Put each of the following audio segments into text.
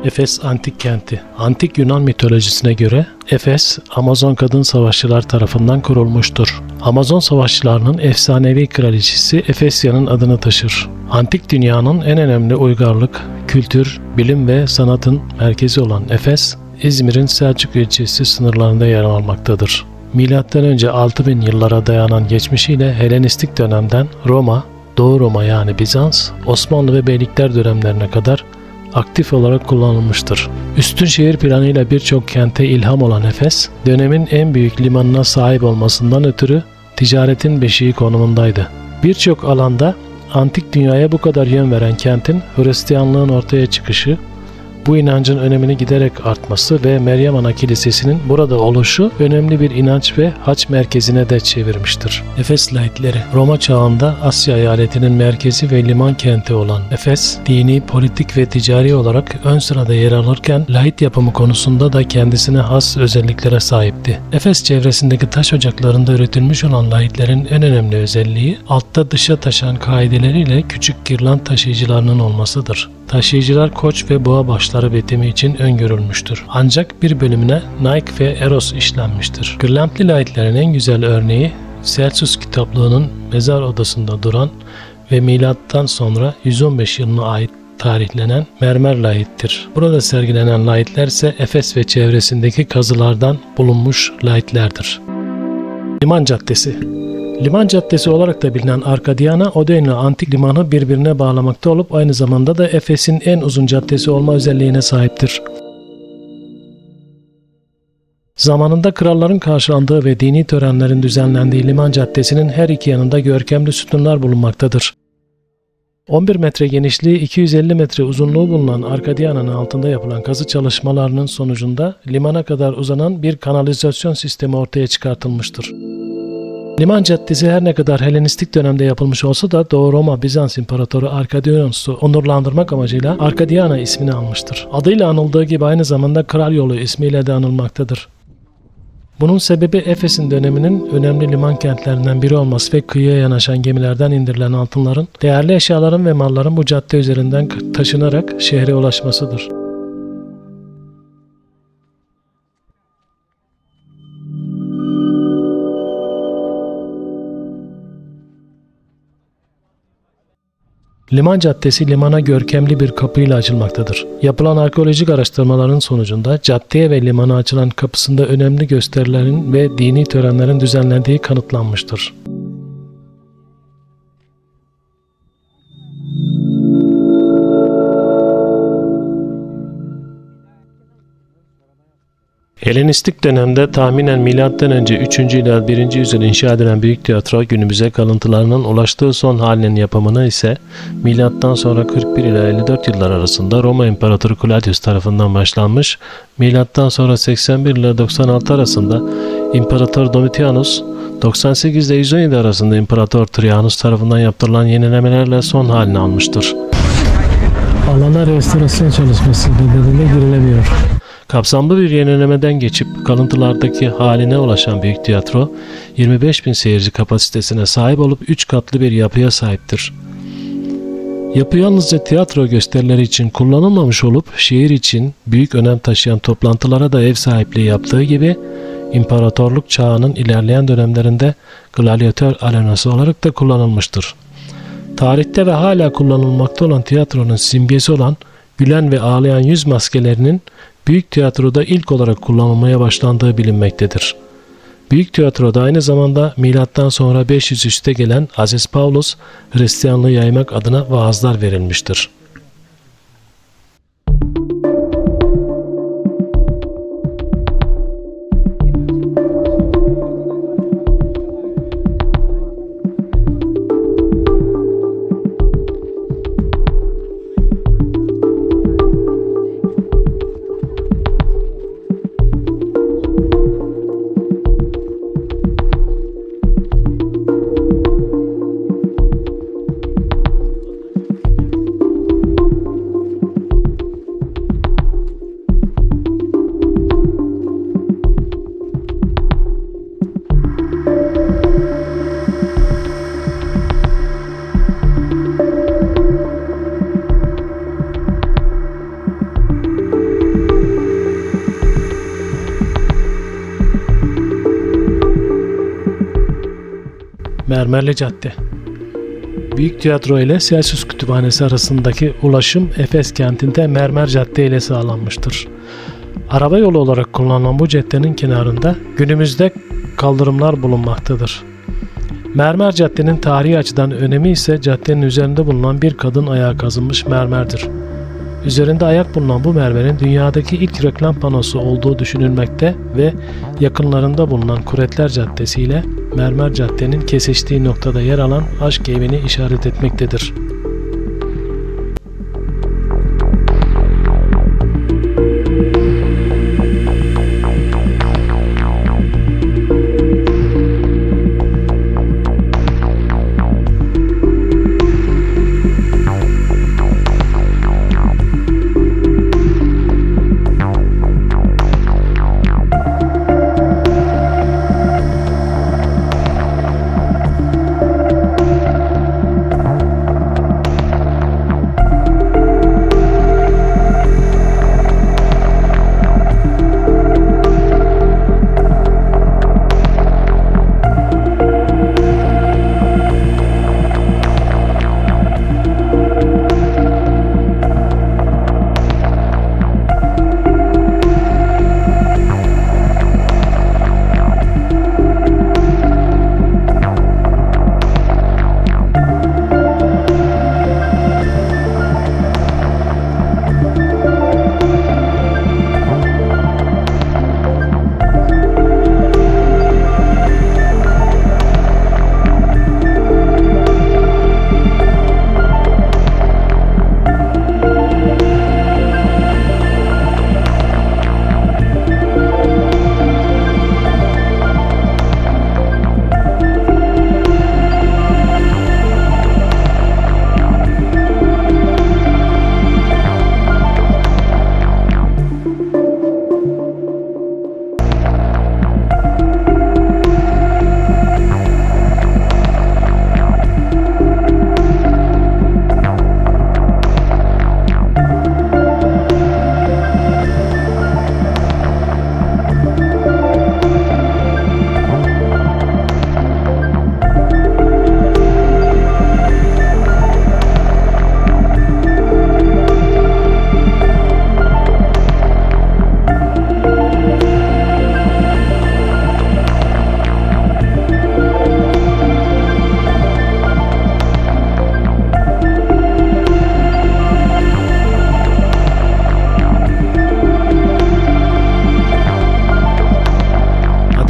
Efes Antik Kenti. Antik Yunan mitolojisine göre Efes, Amazon kadın savaşçılar tarafından kurulmuştur. Amazon savaşçılarının efsanevi kraliçesi Efesya'nın adını taşır. Antik dünyanın en önemli uygarlık, kültür, bilim ve sanatın merkezi olan Efes, İzmir'in Selçuk ilçesi sınırlarında yer almaktadır. M.Ö. 6000 yıllara dayanan geçmişiyle Helenistik dönemden Roma, Doğu Roma yani Bizans, Osmanlı ve Beylikler dönemlerine kadar aktif olarak kullanılmıştır. Üstün şehir planıyla birçok kente ilham olan Efes, dönemin en büyük limanına sahip olmasından ötürü ticaretin beşiği konumundaydı. Birçok alanda antik dünyaya bu kadar yön veren kentin Hristiyanlığın ortaya çıkışı, bu inancın önemini giderek artması ve Meryem Ana Kilisesi'nin burada oluşu önemli bir inanç ve hac merkezine de çevirmiştir. Efes laikleri Roma çağında Asya eyaletinin merkezi ve liman kenti olan Efes, dini, politik ve ticari olarak ön sırada yer alırken laik yapımı konusunda da kendisine has özelliklere sahipti. Efes çevresindeki taş ocaklarında üretilmiş olan laiklerin en önemli özelliği altta dışa taşan kaideleriyle küçük girland taşıyıcılarının olmasıdır. Taşıyıcılar koç ve boğa başları bitimi için öngörülmüştür. Ancak bir bölümüne Nike ve Eros işlenmiştir. Kırlentli laiklerin en güzel örneği Celsus kitaplığının mezar odasında duran ve milattan sonra 115 yılına ait tarihlenen mermer laiktir. Burada sergilenen laikler ise Efes ve çevresindeki kazılardan bulunmuş laiklerdir. Liman Caddesi. Liman Caddesi olarak da bilinen Arkadiana, Odeon'la antik limanı birbirine bağlamakta olup aynı zamanda da Efes'in en uzun caddesi olma özelliğine sahiptir. Zamanında kralların karşılandığı ve dini törenlerin düzenlendiği Liman Caddesi'nin her iki yanında görkemli sütunlar bulunmaktadır. 11 metre genişliği, 250 metre uzunluğu bulunan Arkadiana'nın altında yapılan kazı çalışmalarının sonucunda limana kadar uzanan bir kanalizasyon sistemi ortaya çıkartılmıştır. Liman Caddesi her ne kadar Helenistik dönemde yapılmış olsa da Doğu Roma Bizans İmparatoru Arkadionos'u onurlandırmak amacıyla Arkadiana ismini almıştır. Adıyla anıldığı gibi aynı zamanda Kral Yolu ismiyle de anılmaktadır. Bunun sebebi Efes'in döneminin önemli liman kentlerinden biri olması ve kıyıya yanaşan gemilerden indirilen altınların, değerli eşyaların ve malların bu cadde üzerinden taşınarak şehre ulaşmasıdır. Liman Caddesi limana görkemli bir kapıyla açılmaktadır. Yapılan arkeolojik araştırmaların sonucunda caddeye ve limana açılan kapısında önemli gösterilerin ve dini törenlerin düzenlendiği kanıtlanmıştır. Helenistik dönemde tahminen M.Ö. 3. ila 1. yüzyıl inşa edilen büyük tiyatro günümüze kalıntılarının ulaştığı son halinin yapımını ise milattan sonra 41 ila 54 yıllar arasında Roma İmparatoru Claudius tarafından başlanmış, milattan sonra 81 ila 96 arasında İmparator Domitianus, 98 ile 117 arasında İmparator Trajanus tarafından yaptırılan yenilemelerle son halini almıştır. Alana restorasyon çalışması nedeniyle girilemiyor. Kapsamlı bir yenilemeden geçip kalıntılardaki haline ulaşan büyük tiyatro, 25.000 seyirci kapasitesine sahip olup 3 katlı bir yapıya sahiptir. Yapı yalnızca tiyatro gösterileri için kullanılmamış olup şehir için büyük önem taşıyan toplantılara da ev sahipliği yaptığı gibi imparatorluk çağının ilerleyen dönemlerinde gladyatör arenası olarak da kullanılmıştır. Tarihte ve hala kullanılmakta olan tiyatronun simgesi olan gülen ve ağlayan yüz maskelerinin büyük tiyatroda ilk olarak kullanılmaya başlandığı bilinmektedir. Büyük tiyatroda aynı zamanda milattan sonra 500 üste gelen Aziz Paulus Hristiyanlığı yaymak adına vaazlar verilmiştir. Mermerli Cadde. Büyük Tiyatro ile Celsus Kütüphanesi arasındaki ulaşım Efes kentinde Mermer Cadde ile sağlanmıştır. Araba yolu olarak kullanılan bu caddenin kenarında günümüzde kaldırımlar bulunmaktadır. Mermer Cadde'nin tarihi açıdan önemi ise caddenin üzerinde bulunan bir kadın ayağı kazınmış mermerdir. Üzerinde ayak bulunan bu mermerin dünyadaki ilk reklam panosu olduğu düşünülmekte ve yakınlarında bulunan Kuretler Caddesi ile Mermer Cadde'nin kesiştiği noktada yer alan aşk evini işaret etmektedir.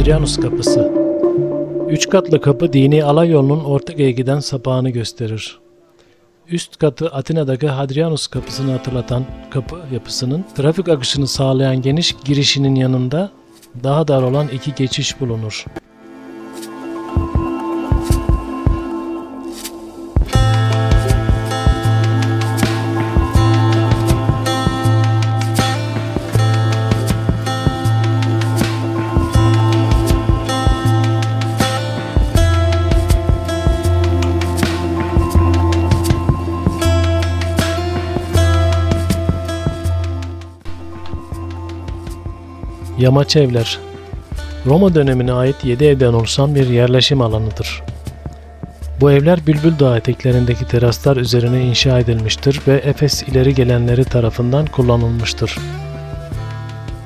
Hadrianus Kapısı. 3 katlı kapı dini alay yolunun Ortega'ya giden sapağını gösterir. Üst katı Atina'daki Hadrianus Kapısı'nı hatırlatan kapı yapısının trafik akışını sağlayan geniş girişinin yanında daha dar olan 2 geçiş bulunur. Yamaç evler. Roma dönemine ait 7 evden oluşan bir yerleşim alanıdır. Bu evler Bülbül Dağı eteklerindeki teraslar üzerine inşa edilmiştir ve Efes ileri gelenleri tarafından kullanılmıştır.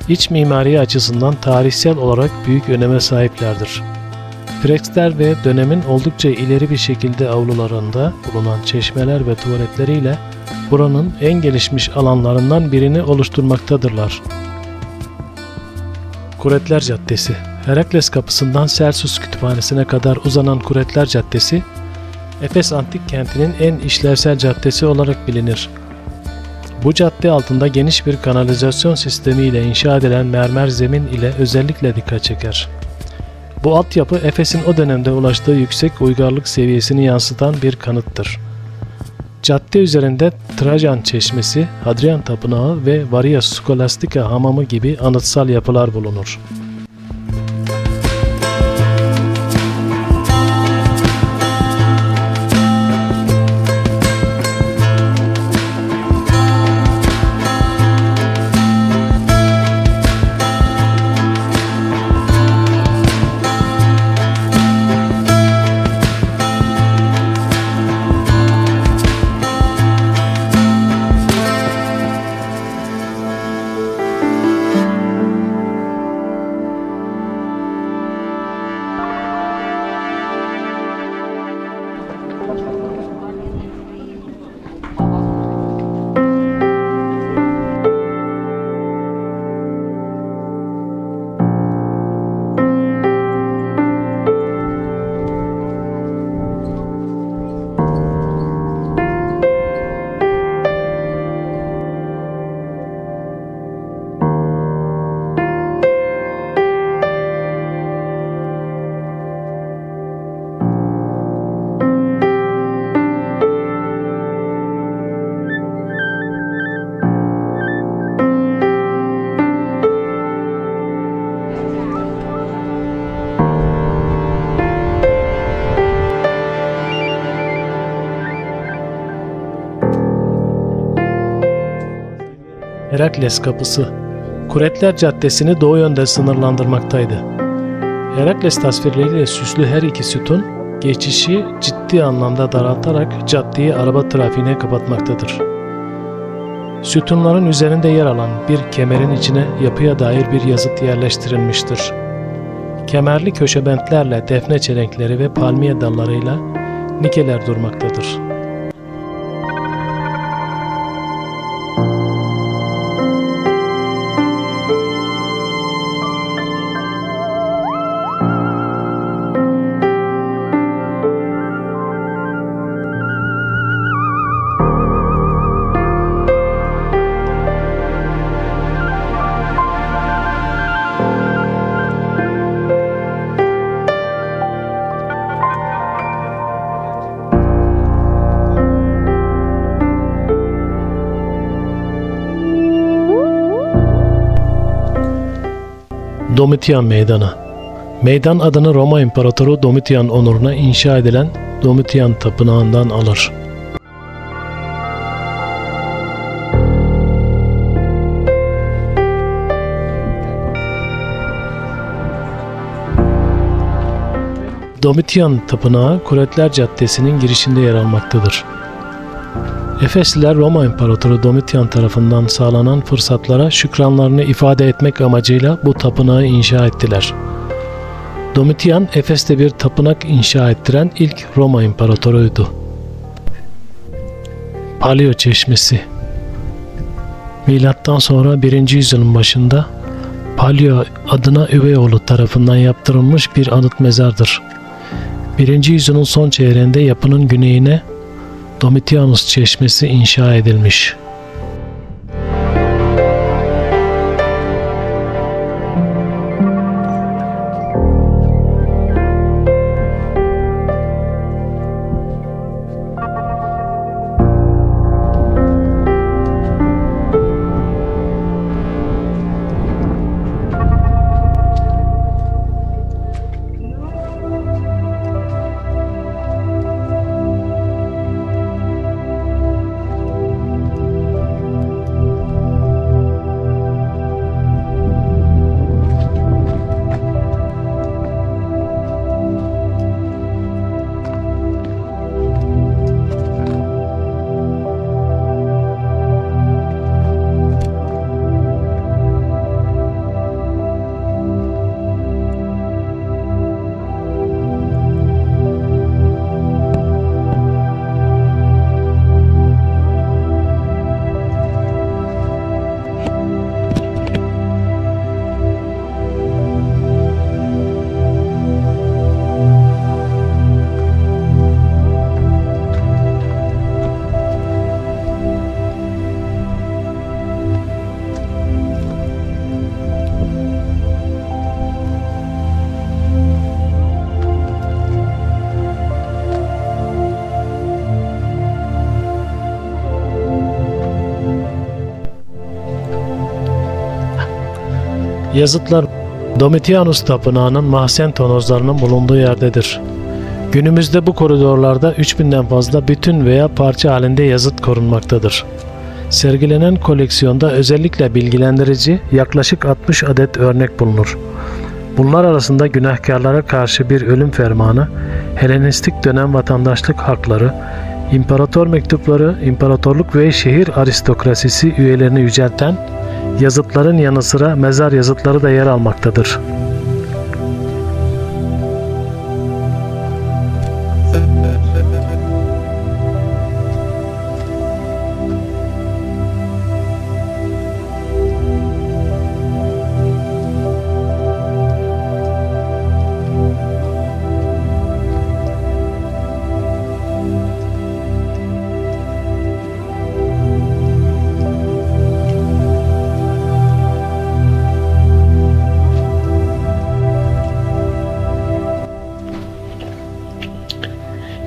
İç mimari açısından tarihsel olarak büyük öneme sahiplerdir. Freskler ve dönemin oldukça ileri bir şekilde avlularında bulunan çeşmeler ve tuvaletleriyle buranın en gelişmiş alanlarından birini oluşturmaktadırlar. Kuretler Caddesi. Herakles Kapısı'ndan Celsus Kütüphanesi'ne kadar uzanan Kuretler Caddesi, Efes Antik Kenti'nin en işlevsel caddesi olarak bilinir. Bu cadde altında geniş bir kanalizasyon sistemi ile inşa edilen mermer zemin ile özellikle dikkat çeker. Bu altyapı Efes'in o dönemde ulaştığı yüksek uygarlık seviyesini yansıtan bir kanıttır. Cadde üzerinde Trajan Çeşmesi, Hadrian Tapınağı ve Varia Scholastica Hamamı gibi anıtsal yapılar bulunur. Herakles Kapısı Kuretler Caddesi'ni doğu yönde sınırlandırmaktaydı. Herakles tasvirleriyle süslü her iki sütun, geçişi ciddi anlamda daraltarak caddeyi araba trafiğine kapatmaktadır. Sütunların üzerinde yer alan bir kemerin içine yapıya dair bir yazıt yerleştirilmiştir. Kemerli köşebentlerle defne çelenkleri ve palmiye dallarıyla nikeler durmaktadır. Domitian Meydanı. Meydan adını Roma İmparatoru Domitian onuruna inşa edilen Domitian Tapınağı'ndan alır. Domitian Tapınağı Kuretler Caddesi'nin girişinde yer almaktadır. Efesliler Roma İmparatoru Domitian tarafından sağlanan fırsatlara şükranlarını ifade etmek amacıyla bu tapınağı inşa ettiler. Domitian, Efes'te bir tapınak inşa ettiren ilk Roma İmparatoruydu. Palio Çeşmesi. Milattan sonra 1. yüzyılın başında Palio adına üvey oğlu tarafından yaptırılmış bir anıt mezardır. 1. yüzyılın son çeyreğinde yapının güneyine Domitianus Çeşmesi inşa edilmiş. Yazıtlar Domitianus Tapınağı'nın mahzen tonozlarının bulunduğu yerdedir. Günümüzde bu koridorlarda 3000'den fazla bütün veya parça halinde yazıt korunmaktadır. Sergilenen koleksiyonda özellikle bilgilendirici yaklaşık 60 adet örnek bulunur. Bunlar arasında günahkarlara karşı bir ölüm fermanı, Helenistik dönem vatandaşlık hakları, imparator mektupları, imparatorluk ve şehir aristokrasisi üyelerini yücelten yazıtların yanı sıra mezar yazıtları da yer almaktadır.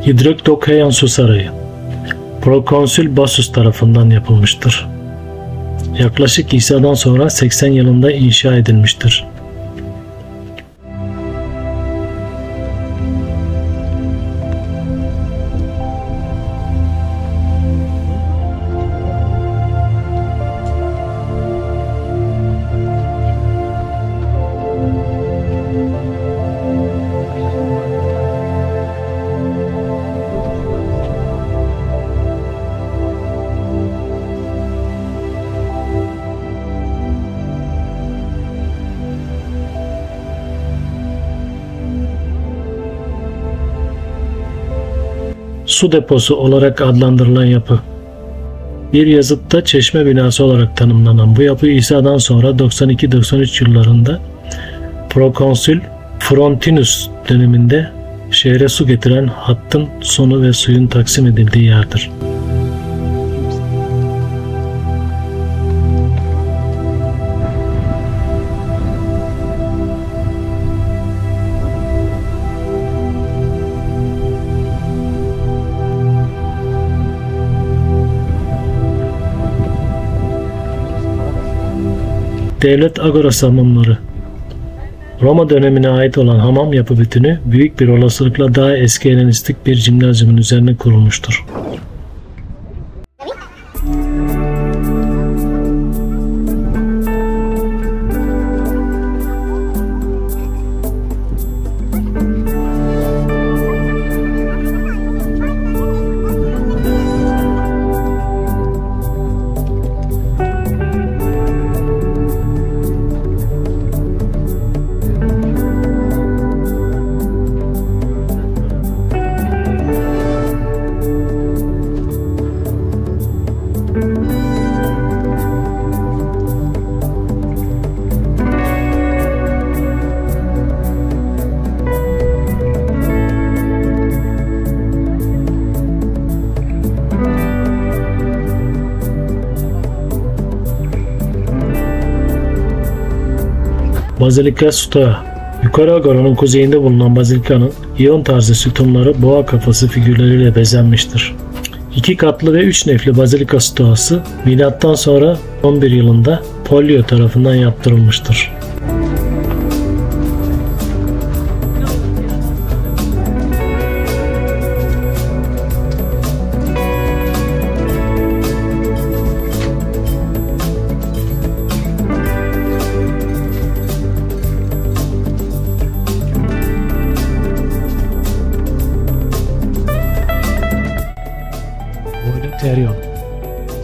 Hidroktokeion Su Sarayı Prokonsül Bassus tarafından yapılmıştır. Yaklaşık İsa'dan sonra 80 yılında inşa edilmiştir. su deposu olarak adlandırılan yapı. Bir yazıtta çeşme binası olarak tanımlanan bu yapı İsa'dan sonra 92-93 yıllarında Prokonsül Frontinus döneminde şehre su getiren hattın sonu ve suyun taksim edildiği yerdir. Devlet Agorası hamamları. Roma dönemine ait olan hamam yapı bütünü büyük bir olasılıkla daha eski Helenistik bir cimnazyumun üzerine kurulmuştur. Bazilika Stoa. Yukarı agoranın kuzeyinde bulunan bazilikanın iyon tarzı sütunları boğa kafası figürleriyle bezenmiştir. 2 katlı ve 3 nefli Bazilika Stoası milattan sonra 11 yılında Pollio tarafından yaptırılmıştır. Boleterion.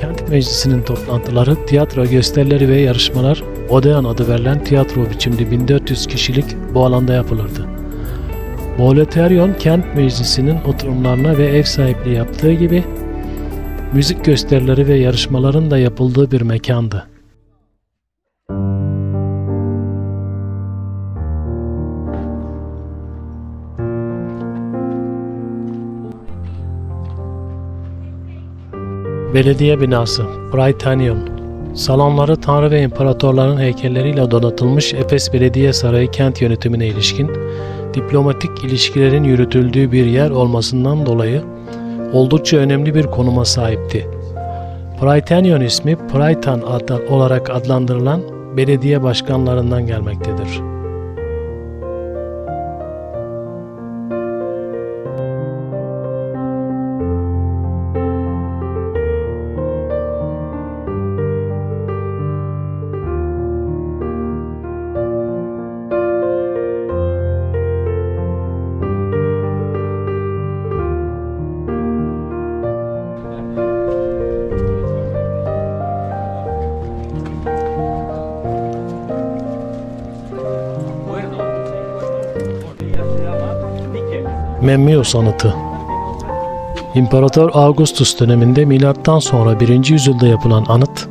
Kent Meclisi'nin toplantıları, tiyatro gösterileri ve yarışmalar Odeon adı verilen tiyatro biçimli 1400 kişilik bu alanda yapılırdı. Boleterion, Kent Meclisi'nin oturumlarına ve ev sahipliği yaptığı gibi müzik gösterileri ve yarışmaların da yapıldığı bir mekandı. Belediye binası Prytaneon. Salonları tanrı ve imparatorların heykelleriyle donatılmış Efes Belediye Sarayı kent yönetimine ilişkin diplomatik ilişkilerin yürütüldüğü bir yer olmasından dolayı oldukça önemli bir konuma sahipti. Prytaneon ismi Prytan olarak adlandırılan belediye başkanlarından gelmektedir. Memmius anıtı. İmparator Augustus döneminde milattan sonra 1. yüzyılda yapılan anıt,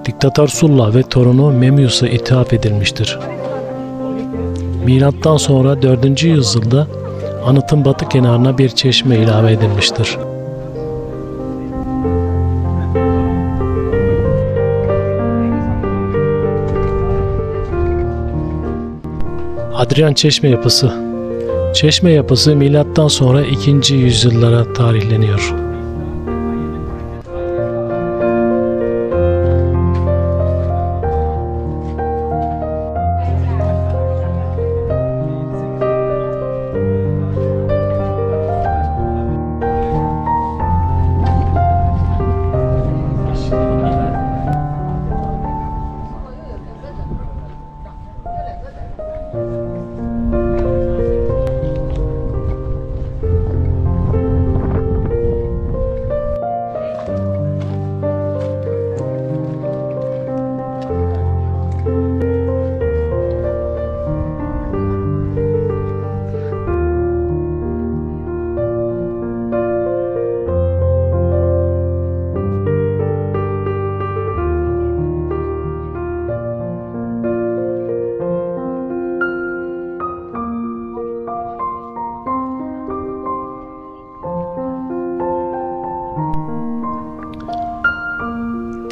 diktatör Sulla ve torunu Memmius'a ithaf edilmiştir. Milattan sonra 4. yüzyılda anıtın batı kenarına bir çeşme ilave edilmiştir. Hadrian Çeşme yapısı. Çeşme yapısı milattan sonra 2. yüzyıllara tarihleniyor.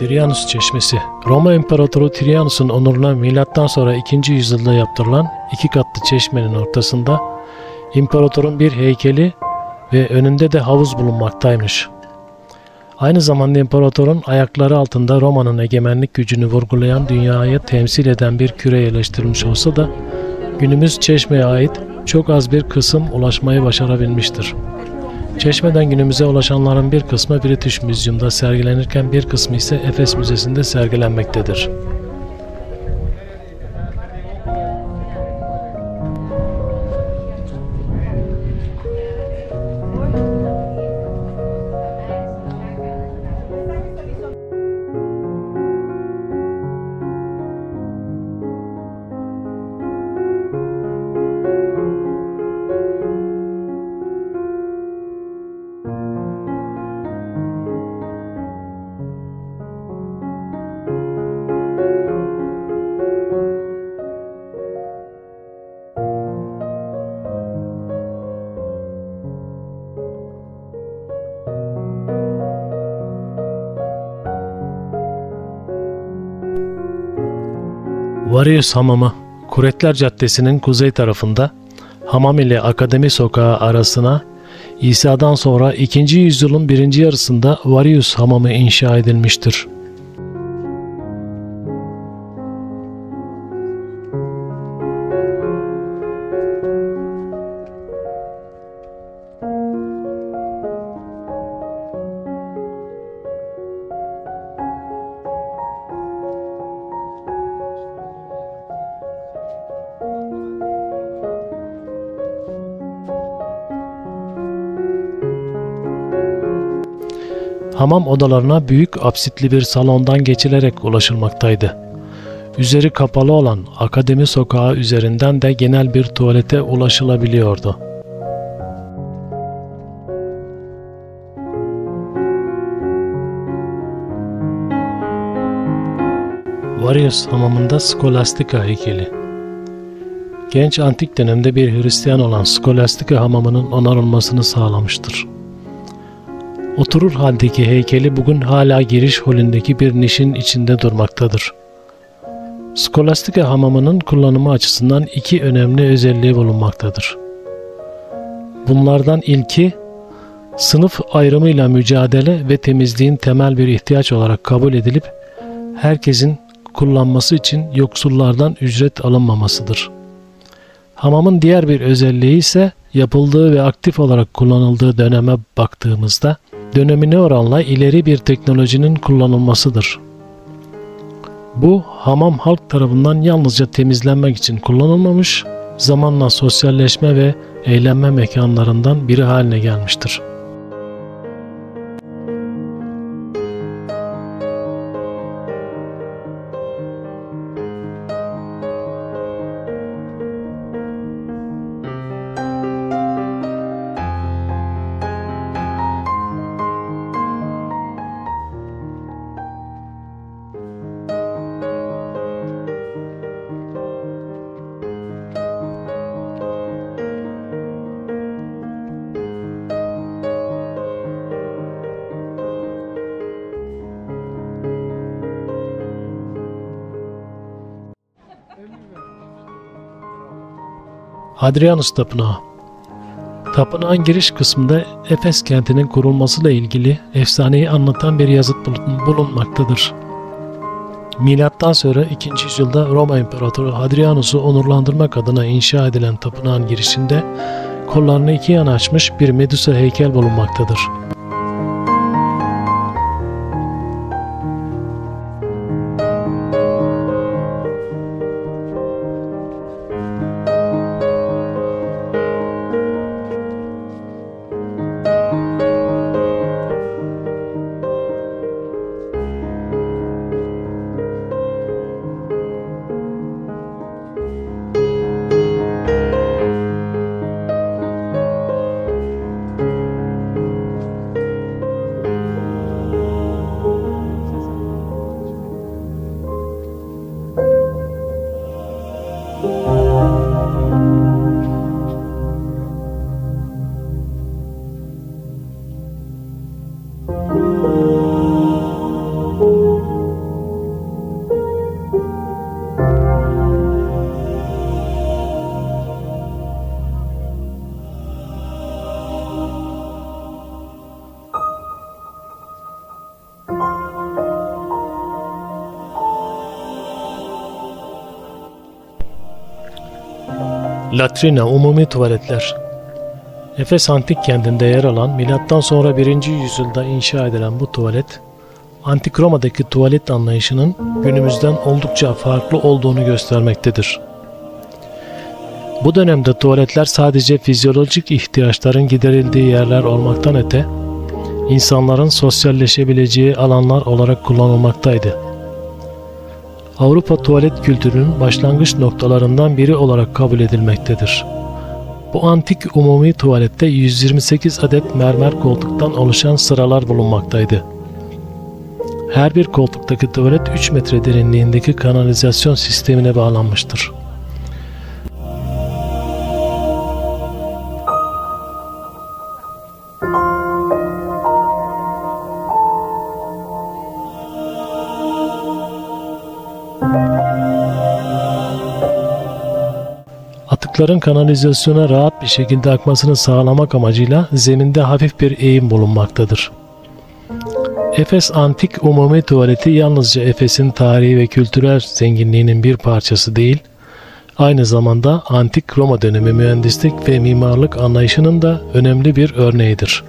Hadrianus Çeşmesi, Roma İmparatoru Trajanus'un onuruna M.Ö. 2. yüzyılda yaptırılan 2 katlı çeşmenin ortasında imparatorun bir heykeli ve önünde de havuz bulunmaktaymış. Aynı zamanda imparatorun ayakları altında Roma'nın egemenlik gücünü vurgulayan, dünyayı temsil eden bir küre yerleştirilmiş olsa da günümüz Çeşme'ye ait çok az bir kısım ulaşmayı başarabilmiştir. Çeşme'den günümüze ulaşanların bir kısmı British Museum'da sergilenirken bir kısmı ise Efes Müzesi'nde sergilenmektedir. Varius Hamamı, Kuretler Caddesi'nin kuzey tarafında Hamam ile Akademi Sokağı arasına İsa'dan sonra 2. yüzyılın 1. yarısında Varius Hamamı inşa edilmiştir. Hamam odalarına büyük apsitli bir salondan geçilerek ulaşılmaktaydı. Üzeri kapalı olan Akademi Sokağı üzerinden de genel bir tuvalete ulaşılabiliyordu. Varius Hamamı'nda Skolastika heykeli. Genç antik dönemde bir Hristiyan olan Skolastika Hamamı'nın onarılmasını sağlamıştır. Oturur haldeki heykeli bugün hala giriş holündeki bir nişin içinde durmaktadır. Skolastika Hamamı'nın kullanımı açısından 2 önemli özelliği bulunmaktadır. Bunlardan ilki, sınıf ayrımıyla mücadele ve temizliğin temel bir ihtiyaç olarak kabul edilip herkesin kullanması için yoksullardan ücret alınmamasıdır. Hamamın diğer bir özelliği ise yapıldığı ve aktif olarak kullanıldığı döneme baktığımızda dönemine oranla ileri bir teknolojinin kullanılmasıdır. Bu hamam halk tarafından yalnızca temizlenmek için kullanılmamış, zamanla sosyalleşme ve eğlenme mekanlarından biri haline gelmiştir. Hadrianus Tapınağı. Tapınağın giriş kısmında Efes kentinin kurulmasıyla ilgili efsaneyi anlatan bir yazıt bulunmaktadır. Milattan sonra 2. yüzyılda Roma İmparatoru Hadrianus'u onurlandırmak adına inşa edilen tapınağın girişinde kollarını 2 yana açmış bir Medusa heykel bulunmaktadır. Latrina, umumi tuvaletler. Efes antik kentinde yer alan, milattan sonra 1. yüzyılda inşa edilen bu tuvalet, Antik Roma'daki tuvalet anlayışının günümüzden oldukça farklı olduğunu göstermektedir. Bu dönemde tuvaletler sadece fizyolojik ihtiyaçların giderildiği yerler olmaktan öte, insanların sosyalleşebileceği alanlar olarak kullanılmaktaydı. Avrupa tuvalet kültürünün başlangıç noktalarından biri olarak kabul edilmektedir. Bu antik umumi tuvalette 128 adet mermer koltuktan oluşan sıralar bulunmaktaydı. Her bir koltuktaki tuvalet 3 metre derinliğindeki kanalizasyon sistemine bağlanmıştır. Atıkların kanalizasyona rahat bir şekilde akmasını sağlamak amacıyla zeminde hafif bir eğim bulunmaktadır. Efes Antik Umumi Tuvaleti yalnızca Efes'in tarihi ve kültürel zenginliğinin bir parçası değil, aynı zamanda Antik Roma dönemi mühendislik ve mimarlık anlayışının da önemli bir örneğidir.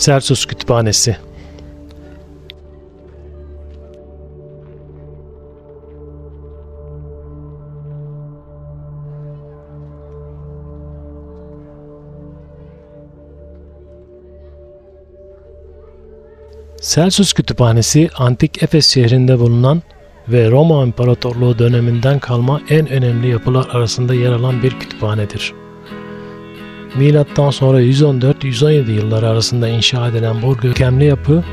Celsus Kütüphanesi. Celsus Kütüphanesi, Antik Efes şehrinde bulunan ve Roma İmparatorluğu döneminden kalma en önemli yapılar arasında yer alan bir kütüphanedir. Milattan sonra 114-117 yılları arasında inşa edilen bu görkemli yapı,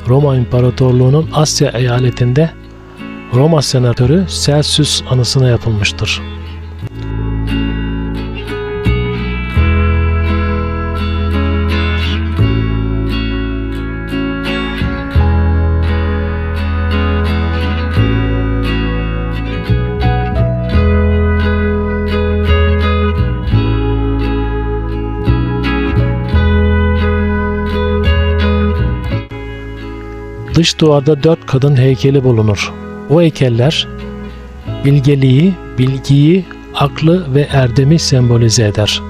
Roma İmparatorluğu'nun Asya eyaletinde Roma senatörü Celsus anısına yapılmıştır. Dış duvarda 4 kadın heykeli bulunur. Bu heykeller bilgeliği, bilgiyi, aklı ve erdemi sembolize eder.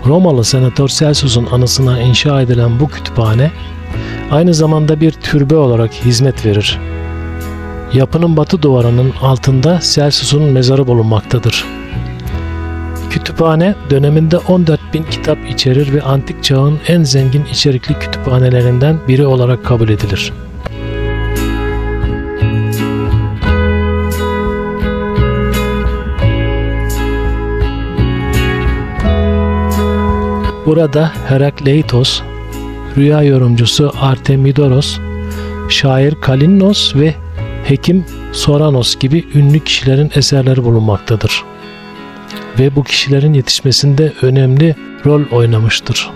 Romalı senatör Celsus'un anısına inşa edilen bu kütüphane aynı zamanda bir türbe olarak hizmet verir. Yapının batı duvarının altında Celsus'un mezarı bulunmaktadır. Kütüphane döneminde 14.000 kitap içerir ve antik çağın en zengin içerikli kütüphanelerinden biri olarak kabul edilir. Burada Herakleitos, rüya yorumcusu Artemidoros, şair Kalinnos ve hekim Soranos gibi ünlü kişilerin eserleri bulunmaktadır. Ve bu kişilerin yetişmesinde önemli rol oynamıştır.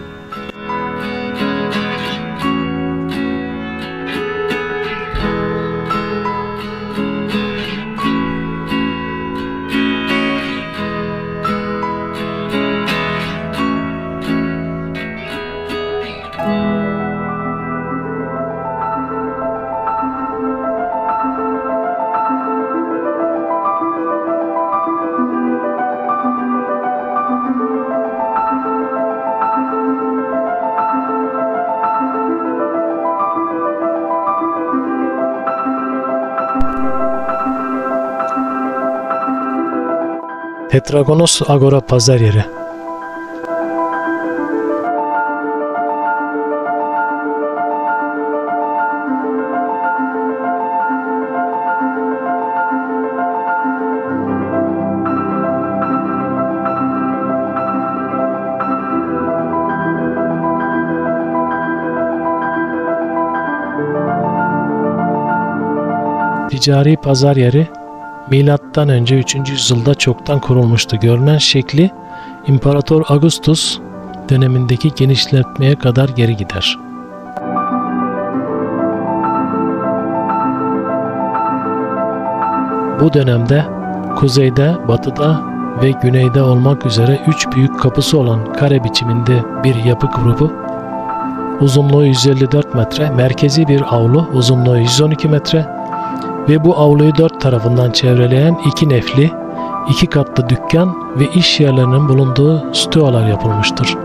Tetragonos Agora pazar yeri. Ticari pazar yeri Milattan önce 3. yüzyılda çoktan kurulmuştu. Görünen şekli İmparator Augustus dönemindeki genişletmeye kadar geri gider. Bu dönemde kuzeyde, batıda ve güneyde olmak üzere 3 büyük kapısı olan kare biçiminde bir yapı grubu, uzunluğu 154 metre, merkezi bir avlu, uzunluğu 112 metre, ve bu avluyu 4 tarafından çevreleyen 2 nefli, 2 katlı dükkan ve iş yerlerinin bulunduğu stüalar yapılmıştır.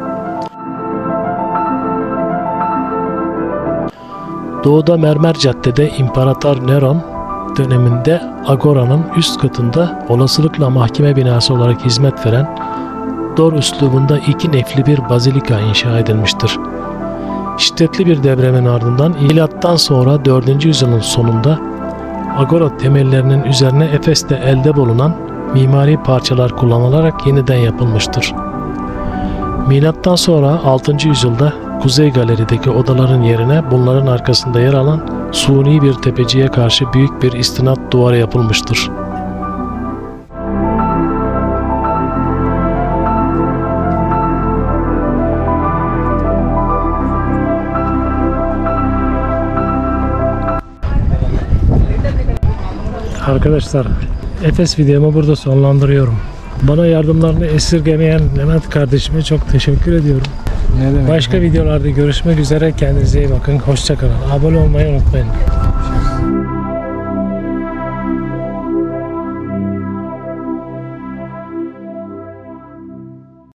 Doğuda mermer caddede İmparator Neron döneminde Agora'nın üst katında olasılıkla mahkeme binası olarak hizmet veren Dor üslubunda 2 nefli bir bazilika inşa edilmiştir. Şiddetli bir depremin ardından milattan sonra 4. yüzyılın sonunda Agora temellerinin üzerine Efes'te elde bulunan mimari parçalar kullanılarak yeniden yapılmıştır. Milattan sonra 6. yüzyılda Kuzey Galeri'deki odaların yerine bunların arkasında yer alan suni bir tepeciye karşı büyük bir istinat duvarı yapılmıştır. Arkadaşlar, Efes videomu burada sonlandırıyorum. Bana yardımlarını esirgemeyen Levent kardeşime çok teşekkür ediyorum. Ne demek? Başka videolarda görüşmek üzere. Kendinize iyi bakın. Hoşça kalın. Abone olmayı unutmayın.